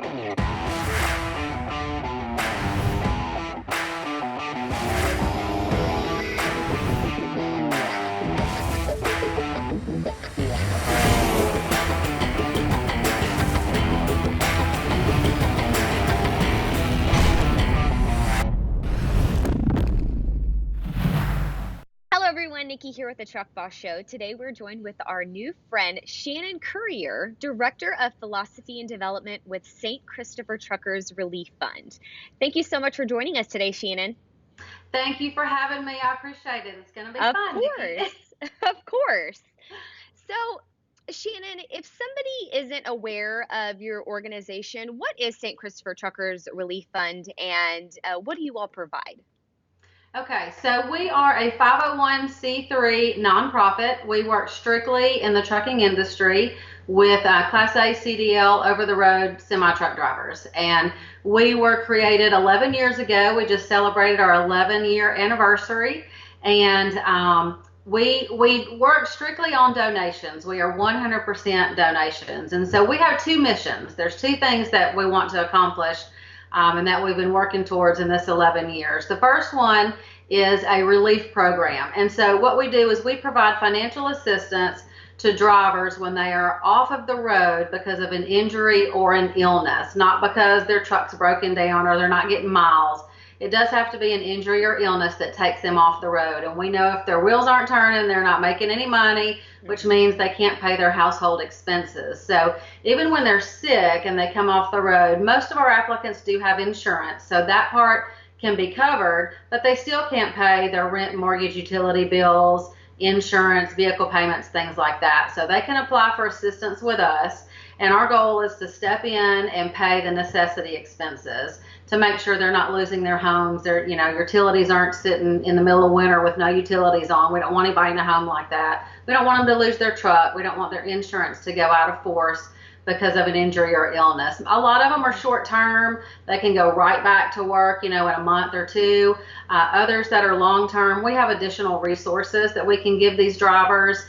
Hello everyone, Nikki here with the Truck Boss Show. Today we're joined with our new friend, Shannon Currier, Director of Philosophy and Development with St. Christopher Truckers Relief Fund. Thank you so much for joining us today, Shannon. Thank you for having me. I appreciate it. It's going to be Of fun, Nikki. course, of course. So, Shannon, if somebody isn't aware of your organization, what is St. Christopher Truckers Relief Fund and what do you all provide? Okay, so we are a 501c3 nonprofit. We work strictly in the trucking industry with Class A CDL over-the-road semi-truck drivers. And we were created 11 years ago. We just celebrated our 11-year anniversary. And we work strictly on donations. We are 100% donations. And so we have two missions. There's two things that we want to accomplish and that we've been working towards in this 11 years. The first one is a relief program. And so what we do is we provide financial assistance to drivers when they are off of the road because of an injury or an illness, not because their truck's broken down or they're not getting miles. It does have to be an injury or illness that takes them off the road. And we know if their wheels aren't turning, they're not making any money, which means they can't pay their household expenses. So even when they're sick and they come off the road, most of our applicants do have insurance. So that part can be covered, but they still can't pay their rent, mortgage, utility bills, insurance, vehicle payments, things like that. So they can apply for assistance with us. And our goal is to step in and pay the necessity expenses to make sure they're not losing their homes. Their, utilities aren't sitting in the middle of winter with no utilities on. We don't want anybody in a home like that. We don't want them to lose their truck. We don't want their insurance to go out of force because of an injury or illness. A lot of them are short term. They can go right back to work, in a month or two. Others that are long term, we have additional resources that we can give these drivers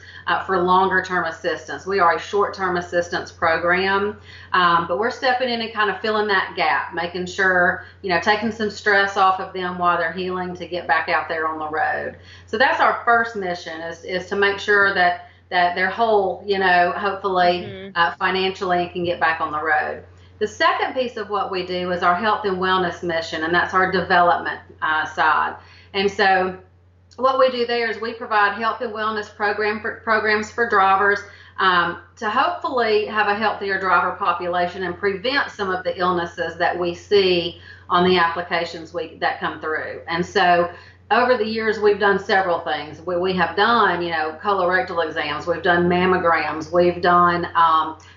for longer term assistance. We are a short term assistance program, but we're stepping in and kind of filling that gap, making sure, taking some stress off of them while they're healing to get back out there on the road. So that's our first mission is to make sure that they're whole, hopefully financially and can get back on the road. The second piece of what we do is our health and wellness mission, and that's our development side. And so what we do there is we provide health and wellness programs for drivers to hopefully have a healthier driver population and prevent some of the illnesses that we see on the applications that come through. And so over the years, we've done several things. We have done, colorectal exams. We've done mammograms. We've done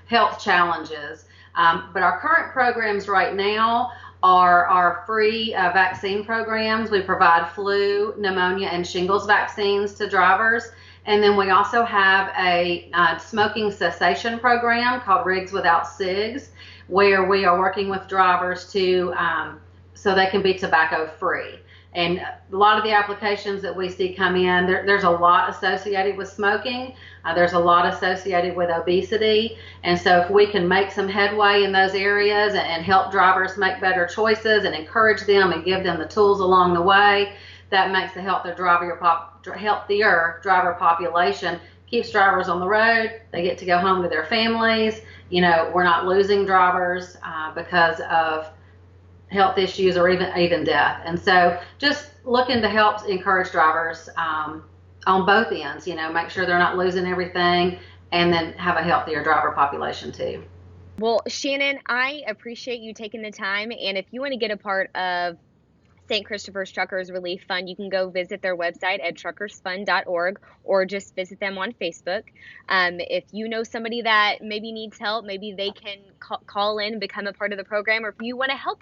health challenges. But our current programs right now are our free vaccine programs. We provide flu, pneumonia, and shingles vaccines to drivers. And then we also have a smoking cessation program called Rigs Without Cigs, where we are working with drivers so they can be tobacco free. And a lot of the applications that we see come in, there's a lot associated with smoking. There's a lot associated with obesity. And so if we can make some headway in those areas and help drivers make better choices and encourage them and give them the tools along the way, that makes the healthier driver population, keeps drivers on the road. They get to go home to their families. We're not losing drivers because of health issues or even death. And so just looking to help encourage drivers on both ends, make sure they're not losing everything and then have a healthier driver population too. Well, Shannon, I appreciate you taking the time. And if you want to get a part of St. Christopher's Truckers Relief Fund, you can go visit their website at truckersfund.org or just visit them on Facebook. If you know somebody that maybe needs help, maybe they can call in and become a part of the program, or if you want to help with